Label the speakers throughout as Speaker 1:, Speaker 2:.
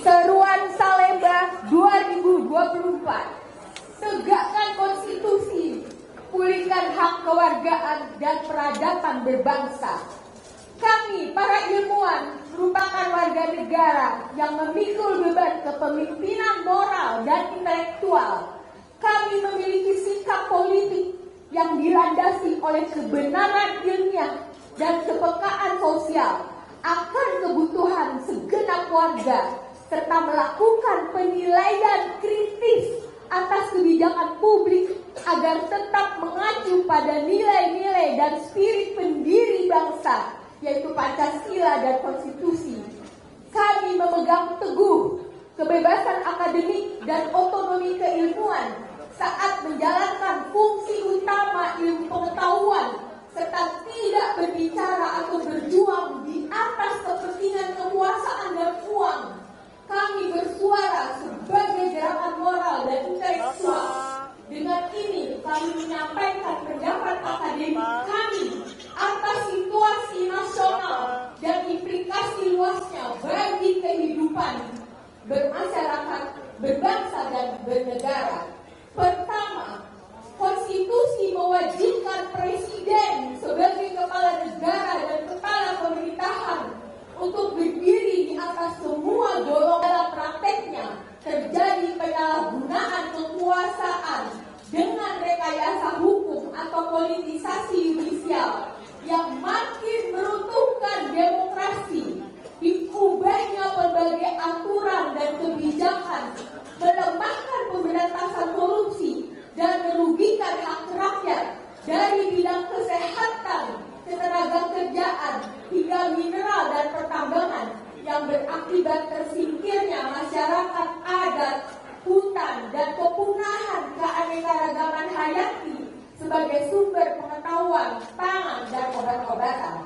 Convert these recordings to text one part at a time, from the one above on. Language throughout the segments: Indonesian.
Speaker 1: Seruan Salemba 2024. Tegakkan konstitusi, pulihkan hak kewargaan dan peradaban berbangsa. Kami, para ilmuwan, merupakan warga negara yang memikul beban kepemimpinan moral dan intelektual. Kami memiliki sikap politik yang dilandasi oleh kebenaran ilmiah dan kepekaan sosial akan kebutuhan segenap warga, serta melakukan penilaian kritis atas kebijakan publik agar tetap mengacu pada nilai-nilai dan spirit pendiri bangsa, yaitu Pancasila dan Konstitusi. Kami memegang teguh kebebasan akademik dan otonomi keilmuan saat menjalankan fungsi utama ilmu pengetahuan, serta tidak berbicara atau berjuang di atas kepentingan kekuasaan dan uang. Kami bersuara sebagai gerakan moral dan intelektual. Dengan ini kami menyampaikan pendapat akademik kami atas situasi nasional dan implikasi luasnya bagi kehidupan bermasyarakat, berbangsa dan bernegara. Pertama, konstitusi mewajibkan presiden sebagai kepala negara dan kepala pemerintahan untuk berdiri di atas semua golongan. Dalam prakteknya terjadi penyalahgunaan kekuasaan dengan rekayasa hukum atau politisasi yudisial yang makin meruntuhkan demokrasi. Diubahnya berbagai aturan dan kebijakan, melemahkan pemberantasan korupsi dan merugikan hak rakyat dari bidang kesehatan, ketenaga kerjaan, hingga mineral dan pertambangan, yang berakibat tersingkirnya masyarakat adat, hutan, dan kepunahan keanekaragaman hayati sebagai sumber pengetahuan, pangan, dan obat-obatan.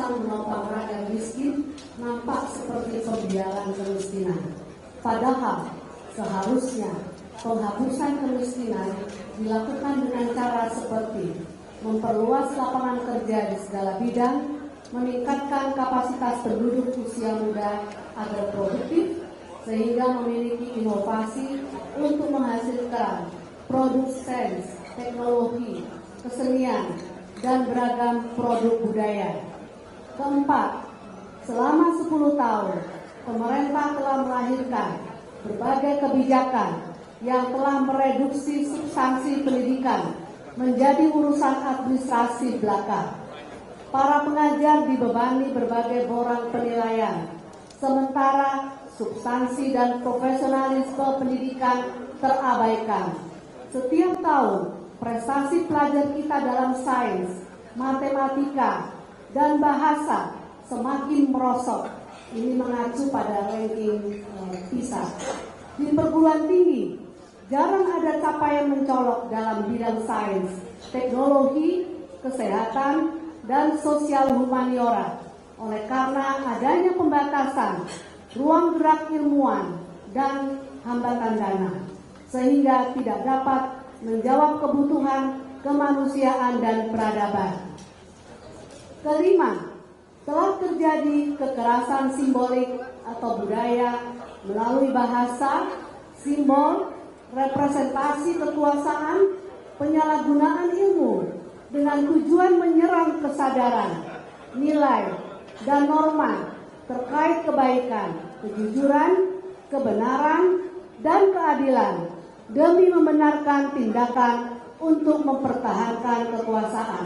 Speaker 2: Menopang rakyat miskin nampak seperti pembiaran kemiskinan. Padahal seharusnya penghapusan kemiskinan dilakukan dengan cara seperti memperluas lapangan kerja di segala bidang, meningkatkan kapasitas penduduk usia muda agar produktif, sehingga memiliki inovasi untuk menghasilkan produk sains, teknologi, kesenian, dan beragam produk budaya. Keempat, selama 10 tahun, pemerintah telah melahirkan berbagai kebijakan yang telah mereduksi substansi pendidikan menjadi urusan administrasi belaka. Para pengajar dibebani berbagai borang penilaian, sementara substansi dan profesionalisme pendidikan terabaikan. Setiap tahun, prestasi pelajar kita dalam sains, matematika, dan bahasa semakin merosot. Ini mengacu pada ranking PISA. Di perguruan tinggi, jarang ada capaian mencolok dalam bidang sains, teknologi, kesehatan, dan sosial humaniora. Oleh karena adanya pembatasan ruang gerak ilmuwan dan hambatan dana, sehingga tidak dapat menjawab kebutuhan kemanusiaan dan peradaban. Kelima, telah terjadi kekerasan simbolik atau budaya melalui bahasa, simbol, representasi kekuasaan, penyalahgunaan ilmu dengan tujuan menyerang kesadaran, nilai, dan norma terkait kebaikan, kejujuran, kebenaran, dan keadilan demi membenarkan tindakan untuk mempertahankan kekuasaan.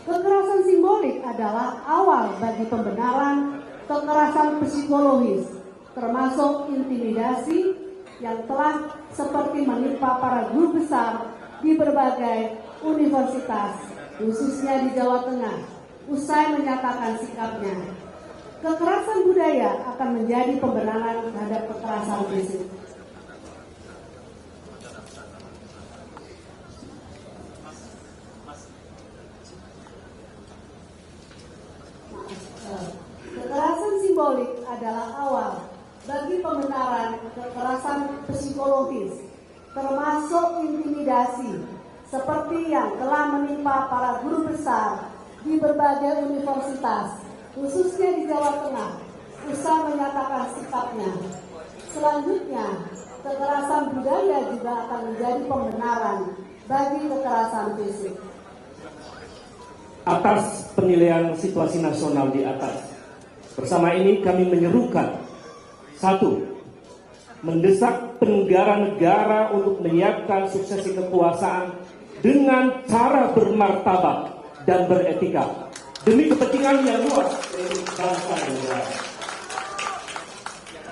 Speaker 2: Kekerasan simbolik adalah awal bagi pembenaran kekerasan psikologis, termasuk intimidasi yang telah seperti menimpa para guru besar di berbagai universitas, khususnya di Jawa Tengah, usai menyatakan sikapnya. Kekerasan budaya akan menjadi pembenaran terhadap kekerasan fisik. Kekerasan simbolik adalah awal bagi pembenaran kekerasan psikologis, termasuk intimidasi intimidasi seperti yang telah menimpa para guru besar di berbagai universitas, khususnya di Jawa Tengah, usah menyatakan sikapnya. Selanjutnya, kekerasan budaya juga akan menjadi pembenaran bagi kekerasan fisik.
Speaker 3: Atas penilaian situasi nasional di atas, bersama ini kami menyerukan: 1. Mendesak penyelenggara-negara untuk menyiapkan suksesi kekuasaan dengan cara bermartabat dan beretika demi kepentingan yang luas dari bangsa dan negara.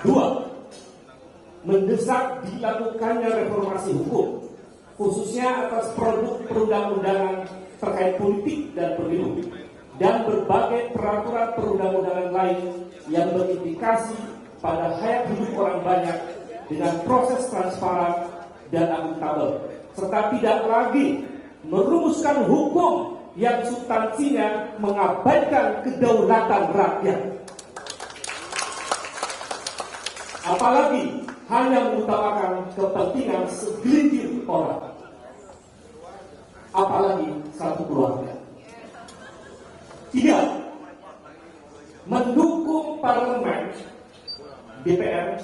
Speaker 3: 2. Mendesak dilakukannya reformasi hukum, khususnya atas produk perundang-undangan terkait politik dan pemilu, dan berbagai peraturan perundang-undangan lain yang berimplikasi pada hayat hidup orang banyak dengan proses transparan dan akuntabel, serta tidak lagi merumuskan hukum yang substansinya mengabaikan kedaulatan rakyat, apalagi hanya mengutamakan kepentingan segelintir orang, apalagi satu keluarga. 3. Mendukung parlemen DPR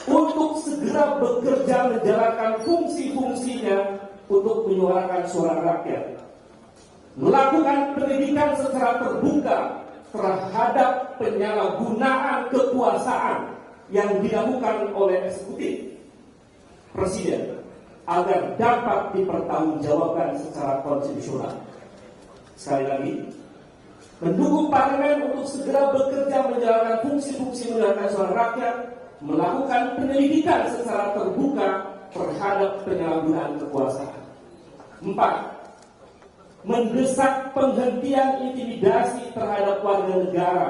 Speaker 3: untuk segera bekerja menjalankan fungsi-fungsinya untuk menyuarakan suara rakyat, melakukan pendidikan secara terbuka terhadap penyalahgunaan kekuasaan yang dilakukan oleh eksekutif presiden agar dapat dipertanggungjawabkan secara konstitusional. Sekali lagi, mendukung parlemen untuk segera bekerja menjalankan fungsi-fungsi menyuarakan suara rakyat, melakukan penyelidikan secara terbuka terhadap penyalahgunaan kekuasaan. 4. Mendesak penghentian intimidasi terhadap warga negara,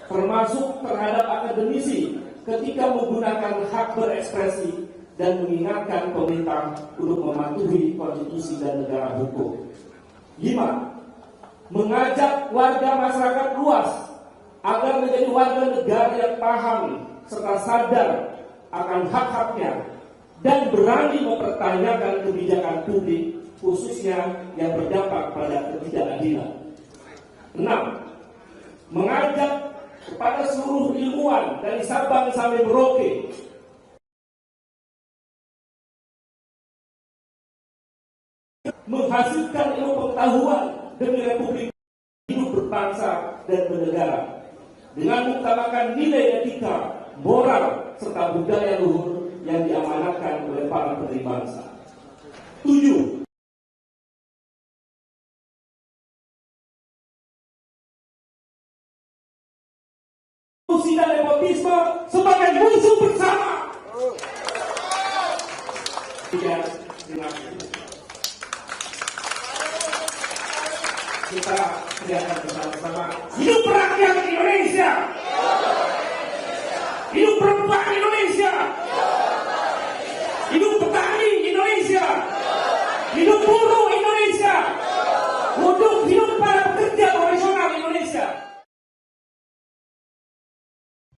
Speaker 3: termasuk terhadap akademisi ketika menggunakan hak berekspresi, dan mengingatkan pemerintah untuk mematuhi konstitusi dan negara hukum. 5. Mengajak warga masyarakat luas agar menjadi warga negara yang paham serta sadar akan hak-haknya dan berani mempertanyakan kebijakan publik, khususnya yang berdampak pada ketidakadilan. 6. Mengajak kepada seluruh ilmuwan dari Sabang sampai Merauke menghasilkan ilmu pengetahuan demi Republik hidup berbangsa dan bernegara dengan mengutamakan nilai etika, moral, serta budaya luhur yang diamanatkan oleh para pendiri bangsa. 7. Korupsi dan nepotisme sebagai musuh bersama. 3. Terima kasih. Kita teriakan bersama-sama, hidup rakyat Indonesia, hidup perempuan Indonesia.